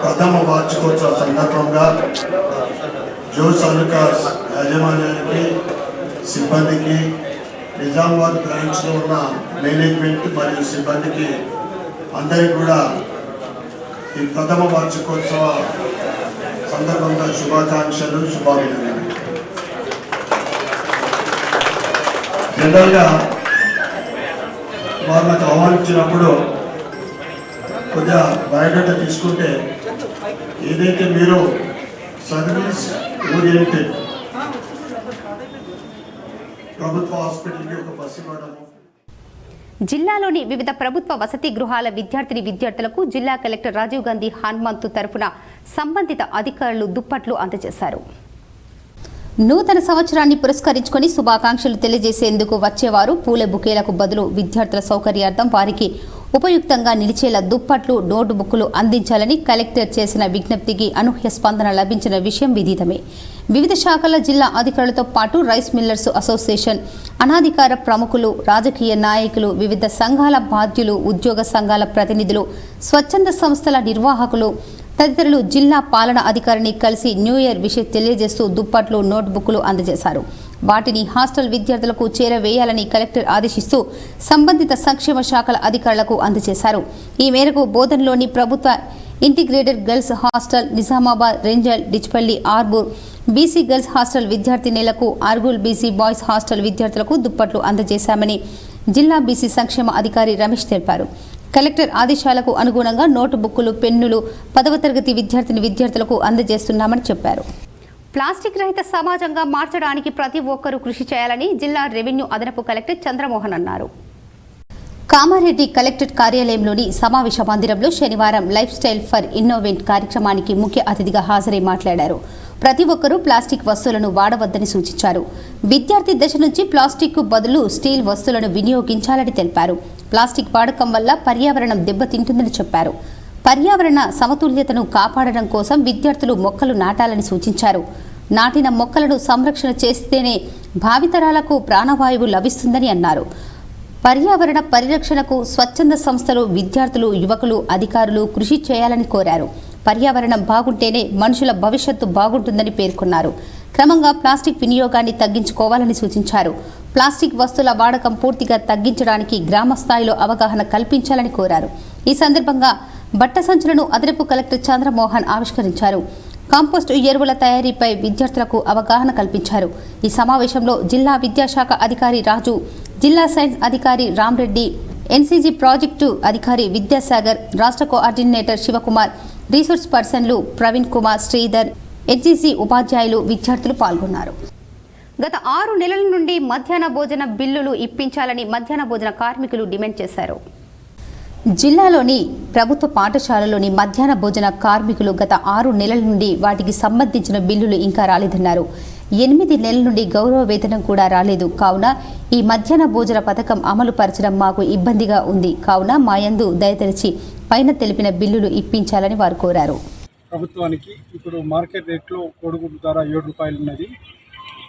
S2: ప్రథమ వార్షికోత్సవ సందర్భంగా జోసాలుకాస్ యాజమాన్యానికి, సిబ్బందికి, నిజామాబాద్ బ్రాంచ్లో ఉన్న మేనేజ్మెంట్ మరియు సిబ్బందికి అందరికీ కూడా ఈ ప్రథమ వార్షికోత్సవ సందర్భంగా శుభాకాంక్షలు, శుభాభినందనలు. జనరల్గా వారు నాకు ఆహ్వానించినప్పుడు కొద్దిగా బయోడేటా తీసుకుంటే ఏదైతే మీరు సర్వీస్ ఓరియంటెడ్ ప్రభుత్వ హాస్పిటల్కి ఒక బస్సు ఇవ్వడము.
S1: జిల్లాలోని వివిధ ప్రభుత్వ వసతి గృహాల విద్యార్థులకు జిల్లా కలెక్టర్ రాజీవ్ గాంధీ హనుమంతు తరఫున సంబంధిత అధికారులు దుప్పట్లు అందజేశారు. నూతన సంవత్సరాన్ని పురస్కరించుకొని శుభాకాంక్షలు తెలియజేసేందుకు వచ్చేవారు పూల బుకేలకు బదులు విద్యార్థుల సౌకర్యార్థం వారికి ఉపయుక్తంగా నిలిచేలా దుప్పట్లు, నోటు బుక్కులు అందించాలని కలెక్టర్ చేసిన విజ్ఞప్తికి అనూహ్య స్పందన లభించిన విషయం విదితమే. వివిధ శాఖల జిల్లా అధికారులతో పాటు రైస్ మిల్లర్స్ అసోసియేషన్, అనాధికార ప్రముఖులు, రాజకీయ నాయకులు, వివిధ సంఘాల బాధ్యులు, ఉద్యోగ సంఘాల ప్రతినిధులు, స్వచ్ఛంద సంస్థల నిర్వాహకులు తదితరులు జిల్లా పాలన అధికారిని కలిసి న్యూ ఇయర్ విషయం తెలియజేస్తూ దుప్పట్లు, నోట్బుక్లు అందజేశారు. వాటిని హాస్టల్ విద్యార్థులకు చేరవేయాలని కలెక్టర్ ఆదేశిస్తూ సంబంధిత సంక్షేమ శాఖల అధికారులకు అందజేశారు. ఈ మేరకు బోధన్లోని ప్రభుత్వ integrated girls hostel, Nizamabad Renjal, Dichpally, Armoor BC girls hostel విద్యార్థినులకు, ఆర్గూల్ బీసీ బాయ్స్ హాస్టల్ విద్యార్థులకు దుప్పట్లు అందజేశామని జిల్లా బీసీ సంక్షేమ అధికారి రమేష్ తెలిపారు. కలెక్టర్ ఆదేశాలకు అనుగుణంగా నోటు బుక్కులు, పెన్నులు 10వ తరగతి విద్యార్థులకు అందజేస్తున్నామని చెప్పారు. ప్లాస్టిక్ రహిత సమాజంగా మార్చడానికి ప్రతి ఒక్కరూ కృషి చేయాలని జిల్లా రెవెన్యూ అదనపు కలెక్టర్ చంద్రమోహన్ అన్నారు. కామారెడ్డి కలెక్టరేట్ కార్యాలయంలోని సమావేశ మందిరంలో శనివారం లైఫ్ స్టైల్ ఫర్ ఇన్నోవేట్ కార్యక్రమానికి ముఖ్య అతిథిగా హాజరై మాట్లాడారు. ప్రతి ఒక్కరూ ప్లాస్టిక్ వస్తువులను వాడవద్దని సూచించారు. విద్యార్థి దశ నుంచి ప్లాస్టిక్ బదులు స్టీల్ వస్తువులను వినియోగించాలని తెలిపారు. ప్లాస్టిక్ వాడకం వల్ల పర్యావరణం దెబ్బతింటుందని చెప్పారు. పర్యావరణ సమతుల్యతను కాపాడడం కోసం విద్యార్థులు మొక్కలు నాటాలని సూచించారు. నాటిన మొక్కలను సంరక్షణ చేస్తేనే భావితరాలకు ప్రాణవాయువు లభిస్తుందని అన్నారు. పర్యావరణ పరిరక్షణకు స్వచ్ఛంద సంస్థలు, విద్యార్థులు, యువకులు, అధికారులు కృషి చేయాలని కోరారు. పర్యావరణం బాగుంటేనే మనుషుల భవిష్యత్తు బాగుంటుందని పేర్కొన్నారు. క్రమంగా ప్లాస్టిక్ వినియోగాన్ని తగ్గించుకోవాలని సూచించారు. ప్లాస్టిక్ వస్తువుల వాడకం పూర్తిగా తగ్గించడానికి గ్రామ స్థాయిలో అవగాహన కల్పించాలని కోరారు. ఈ సందర్భంగా బట్ట సంచులను అదనపు కలెక్టర్ చంద్రమోహన్ ఆవిష్కరించారు. కాంపోస్టు ఎరువుల తయారీపై విద్యార్థులకు అవగాహన కల్పించారు. ఈ సమావేశంలో జిల్లా విద్యాశాఖ అధికారి రాజు, జిల్లా సైన్స్ అధికారి రామ్రెడ్డి, ఎన్సీజీ ప్రాజెక్టు అధికారి విద్యాసాగర్, రాష్ట్ర కోఆర్డినేటర్ శివకుమార్, రీసోర్స్ పర్సన్లు ప్రవీణ్ కుమార్, శ్రీధర్, ఎన్సీసీ ఉపాధ్యాయులు, విద్యార్థులు పాల్గొన్నారు. గత 6 నెలల నుండి మధ్యాహ్న భోజన బిల్లులు ఇప్పించాలని మధ్యాహ్న భోజన కార్మికులు డిమాండ్ చేశారు. జిల్లాలోని ప్రభుత్వ పాఠశాలలోని మధ్యాహ్న భోజన కార్మికులు గత 6 నెలల నుండి వాటికి సంబంధించిన బిల్లులు ఇంకా రాలేదన్నారు. 8 నెలల నుండి గౌరవ వేతనం కూడా రాలేదు. కావున ఈ మధ్యాహ్న భోజన పథకం అమలు పరచడం మాకు ఇబ్బందిగా ఉంది. కావున మాయందు దయతలిచి పైన తెలిపిన బిల్లులు ఇప్పించాలని వారు కోరారు.
S8: ప్రభుత్వానికి ఇప్పుడు మార్కెట్ రేట్లో కోడిగుడ్డు ధర 7 రూపాయలు ఉన్నది.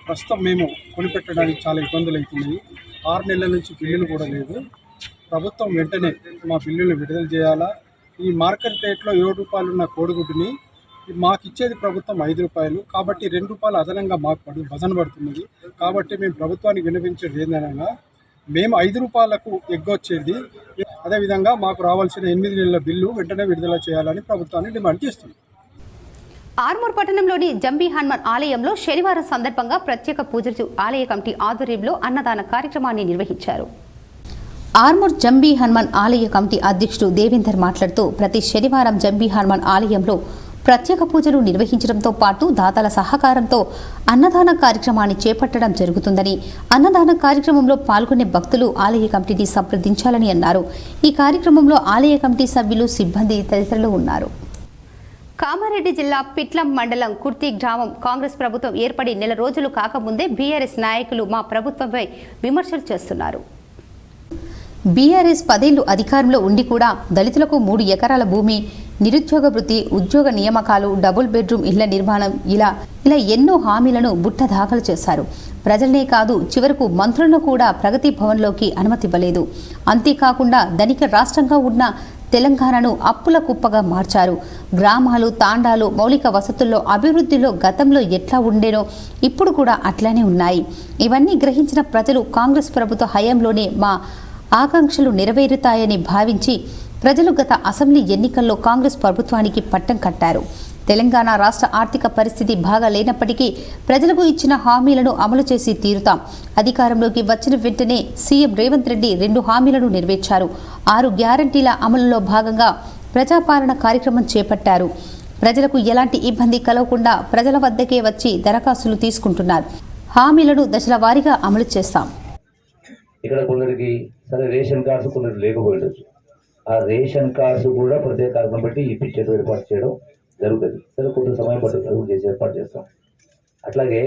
S8: ప్రస్తుతం మేము కొనిపెట్టడానికి చాలా ఇబ్బందులు అవుతున్నాయి. 6 నెలల నుంచి బిల్లులు కూడా లేదు. ప్రభుత్వం వెంటనే మా బిల్లులు విడుదల చేయాలా. ఈ మార్కెట్ రేట్లో 7 రూపాయలు ఉన్న కోడిగుడ్డుని మాకు ఇచ్చేది ప్రభుత్వం 5 రూపాయలు. కాబట్టి 2 రూపాయలు అదనంగా మాకు భజన పడుతున్నది. కాబట్టి మేము ప్రభుత్వానికి వినిపించేది ఏందనగా మేము 5 రూపాయలకు ఎగ్గొచ్చేది. అదేవిధంగా మాకు రావాల్సిన 8 నెలల బిల్లు వెంటనే విడుదల చేయాలని ప్రభుత్వాన్ని డిమాండ్ చేస్తుంది.
S1: ఆర్మూర్ పట్టణంలోని జంబీ హనుమాన్ ఆలయంలో శనివారం సందర్భంగా ప్రత్యేక పూజలు ఆలయ కమిటీ ఆధ్వర్యంలో అన్నదాన కార్యక్రమాన్ని నిర్వహించారు. ఆర్మూర్ జంబీ హనుమాన్ ఆలయ కమిటీ అధ్యక్షుడు దేవేందర్ మాట్లాడుతూ ప్రతి శనివారం జంబీ హనుమాన్ ఆలయంలో ప్రత్యేక పూజలు నిర్వహించడంతో పాటు దాతల సహకారంతో అన్నదాన కార్యక్రమాన్ని చేపట్టడం జరుగుతుందని, అన్నదాన కార్యక్రమంలో పాల్గొనే భక్తులు ఆలయ కమిటీని సంప్రదించాలని అన్నారు. ఈ కార్యక్రమంలో ఆలయ కమిటీ సభ్యులు, సిబ్బంది తదితరులు ఉన్నారు. కామారెడ్డి జిల్లా పిట్లం మండలం కుర్తి గ్రామం కాంగ్రెస్ ప్రభుత్వం ఏర్పడి నెల రోజులు కాకముందే బీఆర్ఎస్ నాయకులు మా ప్రభుత్వంపై విమర్శలు చేస్తున్నారు. బీఆర్ఎస్ 10 ఏళ్లు అధికారంలో ఉండి కూడా దళితులకు 3 ఎకరాల భూమి, నిరుద్యోగ వృత్తి, ఉద్యోగ నియామకాలు, డబుల్ బెడ్రూమ్ ఇళ్ల నిర్మాణం ఇలా ఎన్నో హామీలను బుట్ట దాఖలు చేశారు. ప్రజలనే కాదు చివరకు మంత్రులను కూడా ప్రగతి భవన్లోకి అనుమతివ్వలేదు. అంతేకాకుండా ధనిక రాష్ట్రంగా ఉన్న తెలంగాణను అప్పుల కుప్పగా మార్చారు. గ్రామాలు, తాండాలు, మౌలిక వసతుల్లో అభివృద్ధిలో గతంలో ఎట్లా ఉండేనో ఇప్పుడు కూడా అట్లానే ఉన్నాయి. ఇవన్నీ గ్రహించిన ప్రజలు కాంగ్రెస్ ప్రభుత్వ హయాంలోనే మా ఆకాంక్షలు నెరవేరుతాయని భావించి ప్రజలు గత అసెంబ్లీ ఎన్నికల్లో కాంగ్రెస్ ప్రభుత్వానికి పట్టం కట్టారు. తెలంగాణ రాష్ట్ర ఆర్థిక పరిస్థితి బాగా లేనప్పటికీ ప్రజలకు ఇచ్చిన హామీలను అమలు చేసి తీరుతాం. అధికారంలోకి వచ్చిన వెంటనే సీఎం రేవంత్ రెడ్డి 2 హామీలను నెరవేర్చారు. 6 గ్యారంటీల అమలులో భాగంగా ప్రజాపాలన కార్యక్రమం చేపట్టారు. ప్రజలకు ఎలాంటి ఇబ్బంది కలగకుండా ప్రజల వద్దకే వచ్చి దరఖాస్తులు తీసుకుంటున్నారు. హామీలను దశల వారీగా అమలు చేస్తాం.
S9: ఇక్కడ కొందరికి సరే రేషన్ కార్డ్స్ కొందరికి లేకపోయిండొచ్చు. ఆ రేషన్ కార్డ్స్ కూడా ప్రత్యేక కారణం బట్టి ఇప్పించేది ఏర్పాటు చేయడం జరుగుతుంది. సరే కొంత సమయం పడుతుంది, అది చేసి ఏర్పాటు చేస్తాం. అట్లాగే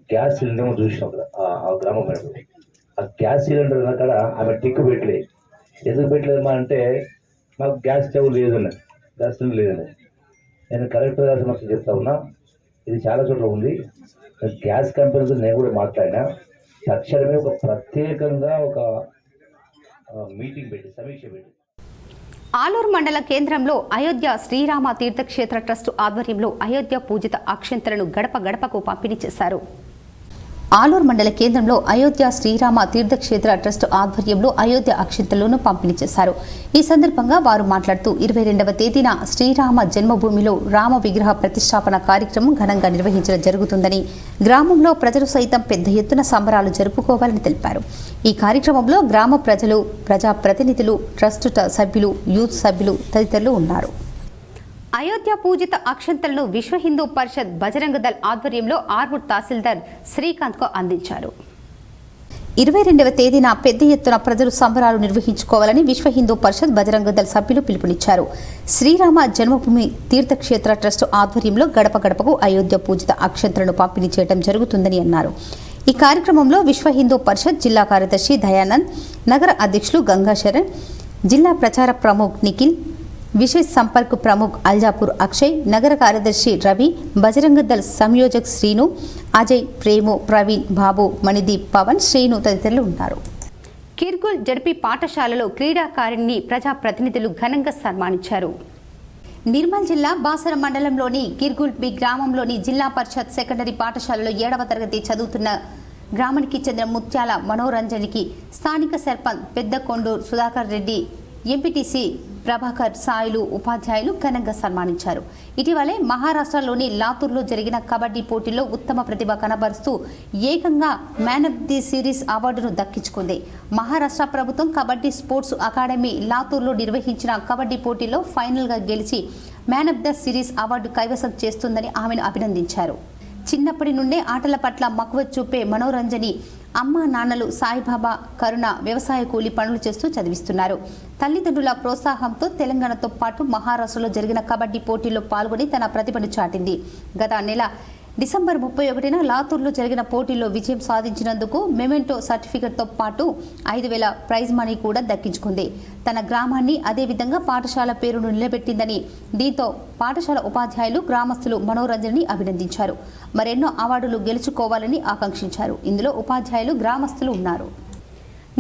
S9: గ్యాస్ సిలిండర్ చూసినాం కదా ఆ గ్రామం మీద. ఆ గ్యాస్ సిలిండర్ అక్కడ ఆమె టిక్కు పెట్టలేదు. ఎందుకు పెట్టలేదమ్మా అంటే మాకు గ్యాస్ స్టవ్ లేదన్నది, గ్యాస్ సిలిండర్ లేదన్నది. నేను కలెక్టర్ గారి సమస్య చెప్తా ఉన్నా, ఇది చాలా చోట్ల ఉంది. గ్యాస్ కంపెనీతో నేను కూడా మాట్లాడినా, తక్షణమే ఒక ప్రత్యేకంగా ఒక మీటింగ్ పెట్టి సమీక్ష పెట్టి.
S1: ఆలూరు మండల కేంద్రంలో అయోధ్య శ్రీరామ తీర్థక్షేత్ర ట్రస్ట్ ఆధ్వర్యంలో అయోధ్య పూజిత అక్షంతలను గడప గడపకు పంపిణీ చేశారు. ఆలూరు మండల కేంద్రంలో అయోధ్య శ్రీరామ తీర్థక్షేత్ర ట్రస్ట్ ఆధ్వర్యంలో అయోధ్య అక్షంతలను పంపిణీ చేశారు. ఈ సందర్భంగా వారు మాట్లాడుతూ 22వ తేదీన శ్రీరామ జన్మభూమిలో రామ విగ్రహ ప్రతిష్టాపన కార్యక్రమం ఘనంగా నిర్వహించడం జరుగుతుందని, గ్రామంలో ప్రజలు సైతం పెద్ద ఎత్తున సంబరాలు జరుపుకోవాలని తెలిపారు. ఈ కార్యక్రమంలో గ్రామ ప్రజలు, ప్రజాప్రతినిధులు, ట్రస్ట్ సభ్యులు, యూత్ సభ్యులు తదితరులు ఉన్నారు. అయోధ్య పూజిత అక్షంతలను విశ్వ హిందూ పరిషత్ బజరంగ దళ్ ఆధ్వర్యంలో ఆర్మూర్ తహసీల్దార్ శ్రీకాంత్కు అందించారు. 22వ తేదీన పెద్ద ఎత్తున ప్రజలు సంబరాలు నిర్వహించుకోవాలని విశ్వ హిందూ పరిషత్ బజరంగ దళ్ సభ్యులు పిలుపునిచ్చారు. శ్రీరామ జన్మభూమి తీర్థక్షేత్ర ట్రస్ట్ ఆధ్వర్యంలో గడప గడపకు అయోధ్య పూజిత అక్షంతలను పంపిణీ చేయడం జరుగుతుందని అన్నారు. ఈ కార్యక్రమంలో విశ్వ హిందూ పరిషత్ జిల్లా కార్యదర్శి దయానంద్, నగర అధ్యక్షులు గంగాశరణ్, జిల్లా ప్రచార ప్రముఖ్ నిఖిల్, విశేష్ సంపర్క్ ప్రముఖ్ అల్జాపూర్ అక్షయ్, నగర కార్యదర్శి రవి, బజరంగ దళ్ సంయోజక్ శ్రీను, అజయ్, ప్రేము, ప్రవీణ్, బాబు, మణిదీప్, పవన్, శ్రీను తదితరులు ఉన్నారు. కిర్గుల్ జడ్పీ పాఠశాలలో క్రీడాకారిణిని ప్రజాప్రతినిధులు ఘనంగా సన్మానించారు. నిర్మల్ జిల్లా బాసర మండలంలోని కిర్గుల్ బి గ్రామంలోని జిల్లా పరిషత్ సెకండరీ పాఠశాలలో 7వ తరగతి చదువుతున్న గ్రామానికి చెందిన ముత్యాల మనోరంజనికి స్థానిక సర్పంచ్ పెద్ద కొండూరు సుధాకర్ రెడ్డి, ఎంపీటీసీ ప్రభాకర్, సాయిలు ఉపాధ్యాయులు ఘనంగా సన్మానించారు. ఇటీవలే మహారాష్ట్రలోని లాతూర్లో జరిగిన కబడ్డీ పోటీల్లో ఉత్తమ ప్రతిభ కనబరుస్తూ ఏకంగా మ్యాన్ ఆఫ్ ది సిరీస్ అవార్డును దక్కించుకుంది. మహారాష్ట్ర ప్రభుత్వం కబడ్డీ స్పోర్ట్స్ అకాడమీ లాతూర్లో నిర్వహించిన కబడ్డీ పోటీలో ఫైనల్గా గెలిచి man of the series award కైవసం చేస్తుందని ఆమెను అభినందించారు. చిన్నప్పటి నుండే ఆటల పట్ల మక్కువ చూపే మనోరంజని అమ్మా నాన్నలు సాయిబాబా కరుణ వ్యవసాయ కూలీ పనులు చేస్తూ చదివిస్తున్నారు. తల్లిదండ్రుల ప్రోత్సాహంతో తెలంగాణతో పాటు మహారాష్ట్రలో జరిగిన కబడ్డీ పోటీల్లో పాల్గొని తన ప్రతిభను చాటింది. గత నెల డిసెంబర్ 31న లాతూర్లో జరిగిన పోటీల్లో విజయం సాధించినందుకు మెమెంటో సర్టిఫికెట్తో పాటు 5,000 ప్రైజ్ మనీ కూడా దక్కించుకుంది. తన గ్రామాన్ని అదేవిధంగా పాఠశాల పేరును నిలబెట్టిందని, దీంతో పాఠశాల ఉపాధ్యాయులు, గ్రామస్తులు మనోరంజన్ని అభినందించారు. మరెన్నో అవార్డులు గెలుచుకోవాలని ఆకాంక్షించారు. ఇందులో ఉపాధ్యాయులు, గ్రామస్తులు ఉన్నారు.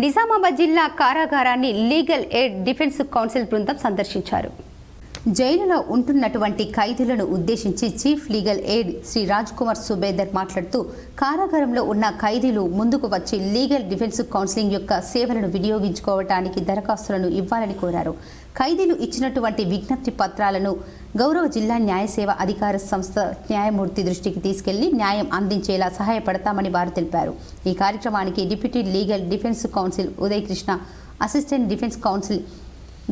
S1: నిజామాబాద్ జిల్లా కారాగారాన్ని లీగల్ ఎయిడ్ డిఫెన్స్ కౌన్సిల్ బృందం సందర్శించారు. జైలులో ఉంటున్నటువంటి ఖైదీలను ఉద్దేశించి chief legal aid Shri Raj Kumar Subedar మాట్లాడుతూ, కారాగారంలో ఉన్న ఖైదీలు ముందుకు వచ్చి లీగల్ డిఫెన్స్ కౌన్సిలింగ్ యొక్క సేవలను వినియోగించుకోవటానికి దరఖాస్తులను ఇవ్వాలని కోరారు. ఖైదీలు ఇచ్చినటువంటి విజ్ఞప్తి పత్రాలను గౌరవ జిల్లా న్యాయ సేవ అధికార సంస్థ న్యాయమూర్తి దృష్టికి తీసుకెళ్లి న్యాయం అందించేలా సహాయపడతామని వారు తెలిపారు. ఈ కార్యక్రమానికి deputy legal defence council Uday Krishna, assistant defence council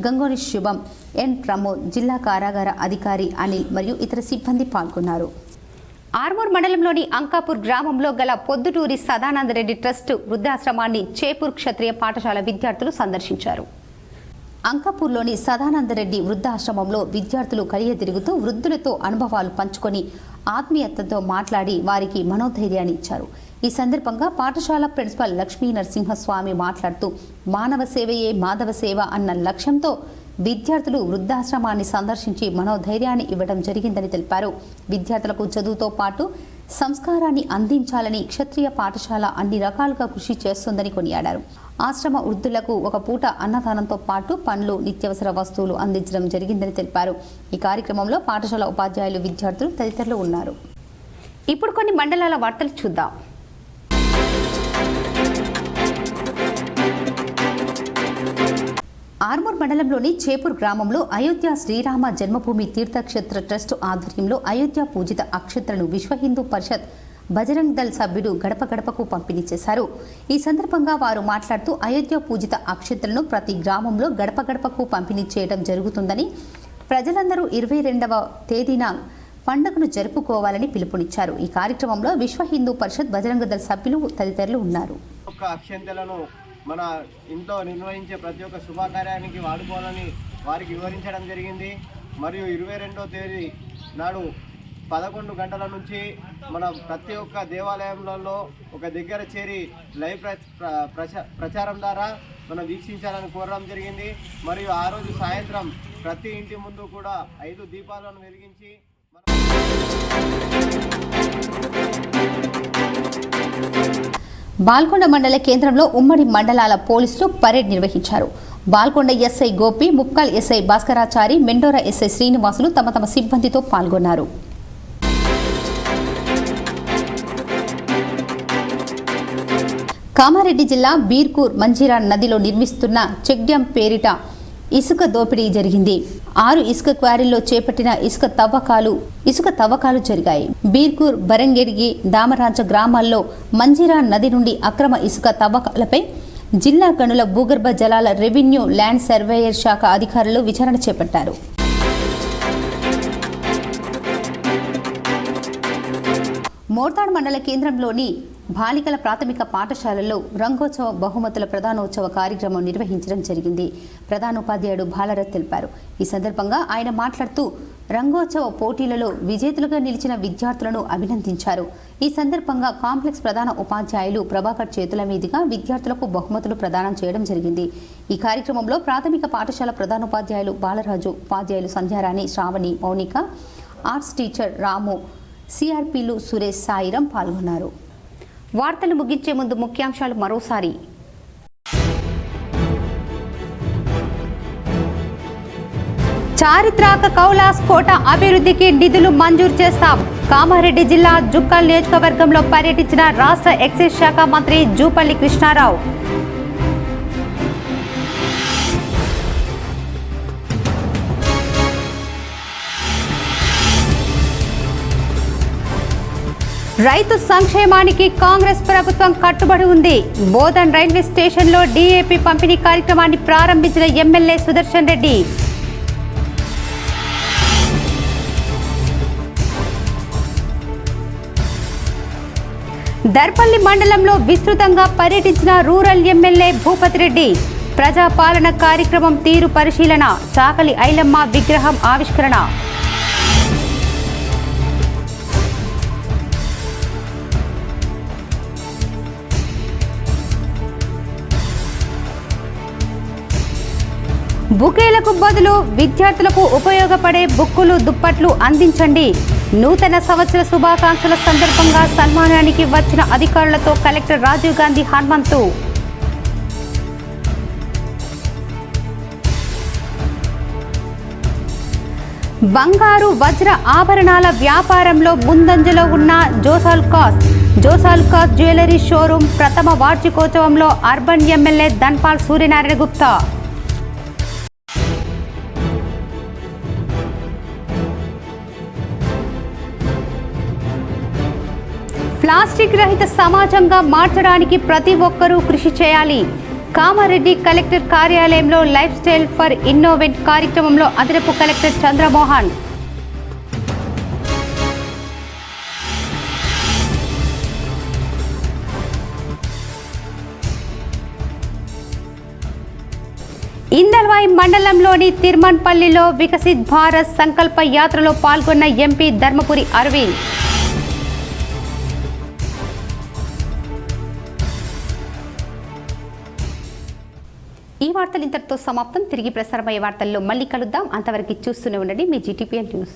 S1: Gangoni శుభం, ఎన్ ప్రమోద్, జిల్లా కారాగార అధికారి అనిల్ మరియు ఇతర సిబ్బంది పాల్గొన్నారు. ఆర్మూర్ మండలంలోని అంకాపూర్ గ్రామంలో గల పొద్దుటూరి సదానందరెడ్డి ట్రస్ట్ వృద్ధాశ్రమాన్ని చేపూర్ క్షత్రియ పాఠశాల విద్యార్థులు సందర్శించారు. అంకాపూర్లోని సదానందరెడ్డి వృద్ధాశ్రమంలో విద్యార్థులు కలియ తిరుగుతూ వృద్ధులతో అనుభవాలు పంచుకొని ఆత్మీయతతో మాట్లాడి వారికి మనోధైర్యాన్ని ఇచ్చారు. ఈ సందర్భంగా పాఠశాల ప్రిన్సిపల్ లక్ష్మీ నరసింహస్వామి మాట్లాడుతూ, మానవ సేవయే మాధవ సేవ అన్న లక్ష్యంతో విద్యార్థులు వృద్ధాశ్రమాన్ని సందర్శించి మనోధైర్యాన్ని ఇవ్వడం జరిగిందని తెలిపారు. విద్యార్థులకు చదువుతో పాటు సంస్కారాన్ని అందించాలని క్షత్రియ పాఠశాల అన్ని రకాలుగా కృషి చేస్తుందని కొనియాడారు. ఆశ్రమ వృద్ధులకు ఒక పూట అన్నదానంతో పాటు పండ్లు, నిత్యావసర వస్తువులు అందించడం జరిగిందని తెలిపారు. ఈ కార్యక్రమంలో పాఠశాల ఉపాధ్యాయులు, విద్యార్థులు తదితరులు ఉన్నారు. ఇప్పుడు కొన్ని మండలాల వార్తలు చూద్దాం. ఆర్మూర్ మండలంలోని చేపూర్ గ్రామంలో అయోధ్య శ్రీరామ జన్మభూమి తీర్థక్షేత్ర ట్రస్ట్ ఆధ్వర్యంలో అయోధ్య పూజిత అక్షతలను విశ్వ హిందూ పరిషత్ బజరంగ్ దళ్ సభ్యుడు గడప గడపకు పంపిణీ చేశారు. ఈ సందర్భంగా వారు మాట్లాడుతూ, అయోధ్య పూజిత అక్షతలను ప్రతి గ్రామంలో గడప గడపకు పంపిణీ చేయడం జరుగుతుందని, ప్రజలందరూ 22వ తేదీన పండుగను జరుపుకోవాలని పిలుపునిచ్చారు. ఈ కార్యక్రమంలో విశ్వ హిందూ పరిషత్ బజరంగ్ దళ్ సభ్యులు తదితరులు ఉన్నారు.
S10: మన ఇంట్లో నిర్వహించే ప్రతి ఒక్క శుభకార్యానికి వాడుకోవాలని వారికి వివరించడం జరిగింది. మరియు 22వ తేదీ నాడు 11 గంటల నుంచి మన ప్రతి ఒక్క దేవాలయంలో ఒక దగ్గర చేరి లైవ్ ప్రచారం ద్వారా మనం వీక్షించాలని కోరడం జరిగింది. మరియు ఆ రోజు సాయంత్రం ప్రతి ఇంటి ముందు కూడా 5 దీపాలను వెలిగించి
S1: బాల్కొండ మండల కేంద్రంలో ఉమ్మడి మండలాల పోలీసులు పరేడ్ నిర్వహించారు. Balkonda SI Gopi, Mupkal SI Bhaskarachari, Mendora SI Srinivasulu తమ తమ సిబ్బందితో పాల్గొన్నారు. కామారెడ్డి జిల్లా బీర్కూర్ మంజీరా నదిలో నిర్మిస్తున్న చెక్ డ్యాం పేరిట ఇసుక దోపిడీ జరిగింది. 6 ఇసుక క్వారీల్లో చేపట్టిన ఇసుక తవ్వకాలు జరిగాయి. బీర్కూర్, బరంగెడిగి, దామరాజ గ్రామాల్లో మంజీరా నది నుండి అక్రమ ఇసుక తవ్వకాలపై జిల్లా గనుల భూగర్భ జలాల రెవెన్యూ ల్యాండ్ సర్వేయర్ శాఖ అధికారులు విచారణ చేపట్టారు. మోర్తాడ్ మండల కేంద్రంలోని బాలికల ప్రాథమిక పాఠశాలలో రంగోత్సవ బహుమతుల ప్రధానోత్సవ కార్యక్రమం నిర్వహించడం జరిగింది. ప్రధానోపాధ్యాయుడు బాలరత్ తెలిపారు. ఈ సందర్భంగా ఆయన మాట్లాడుతూ, రంగోత్సవ పోటీలలో విజేతలుగా నిలిచిన విద్యార్థులను అభినందించారు. ఈ సందర్భంగా కాంప్లెక్స్ ప్రధాన ఉపాధ్యాయులు ప్రభాకర్ చేతుల మీదుగా విద్యార్థులకు బహుమతులు ప్రదానం చేయడం జరిగింది. ఈ కార్యక్రమంలో ప్రాథమిక పాఠశాల ప్రధానోపాధ్యాయులు బాలరాజు, ఉపాధ్యాయులు సంధ్యారాణి, శ్రావణి, మౌనిక, ఆర్ట్స్ టీచర్ రాము, సిఆర్పీలు సురేష్, సాయిరం పాల్గొన్నారు. వార్తలు ముగించే ముందు ముఖ్యాంశాలు మరోసారి. చారిత్రక కౌలాస్ కోట అభివృద్ధికి నిధులు మంజూరు చేస్తాం. కామారెడ్డి జిల్లా జుక్కల్ నియోజకవర్గంలో పర్యటించిన రాష్ట్ర ఎక్సైజ్ శాఖ మంత్రి జూపల్లి కృష్ణారావు. రైతు సంక్షేమానికి కాంగ్రెస్ ప్రభుత్వం కట్టుబడి ఉంది. బోధన్ రైల్వే స్టేషన్లో డీఏపీ పంపిణీ కార్యక్రమాన్ని ప్రారంభించిన ఎమ్మెల్యే సుదర్శన్ రెడ్డి. దర్పల్లి మండలంలో విస్తృతంగా పర్యటించిన రూరల్ ఎమ్మెల్యే భూపతి రెడ్డి. ప్రజాపాలన కార్యక్రమం తీరు పరిశీలన, చాకలి ఐలమ్మ విగ్రహం ఆవిష్కరణ. బుకేలకు బదులు విద్యార్థులకు ఉపయోగపడే బుక్కులు, దుప్పట్లు అందించండి. నూతన సంవత్సర శుభాకాంక్షల సందర్భంగా సన్మానానికి వచ్చిన అధికారులతో కలెక్టర్ రాజీవ్ గాంధీ హనుమంతు. బంగారు, వజ్ర ఆభరణాల వ్యాపారంలో ముందంజలో ఉన్న జోసాల్కాస్ జ్యువెలరీ షోరూం ప్రథమ వార్షికోత్సవంలో urban MLA Dhanpal Suryanarayana Gupta. Plastic రహిత సమాజంగా మార్చడానికి ప్రతి ఒక్కరూ కృషి చేయాలి. కామారెడ్డి కలెక్టర్ కార్యాలయంలో లైఫ్ స్టైల్ ఫర్ ఇన్నోవేట్ కార్యక్రమంలో అదనపు కలెక్టర్ చంద్రమోహన్. ఇందల్వాయి మండలంలోని తిర్మన్పల్లిలో వికసిత్ భారత్ సంకల్ప యాత్రలో పాల్గొన్న ఎంపీ ధర్మపురి అరవింద్. ఈ వార్తలు ఇంతటితో సమాప్తం. తిరిగి ప్రసారమయ్యే వార్తల్లో మళ్ళీ కలుద్దాం. అంతవరకు చూస్తూనే ఉండండి మీ GTPN న్యూస్.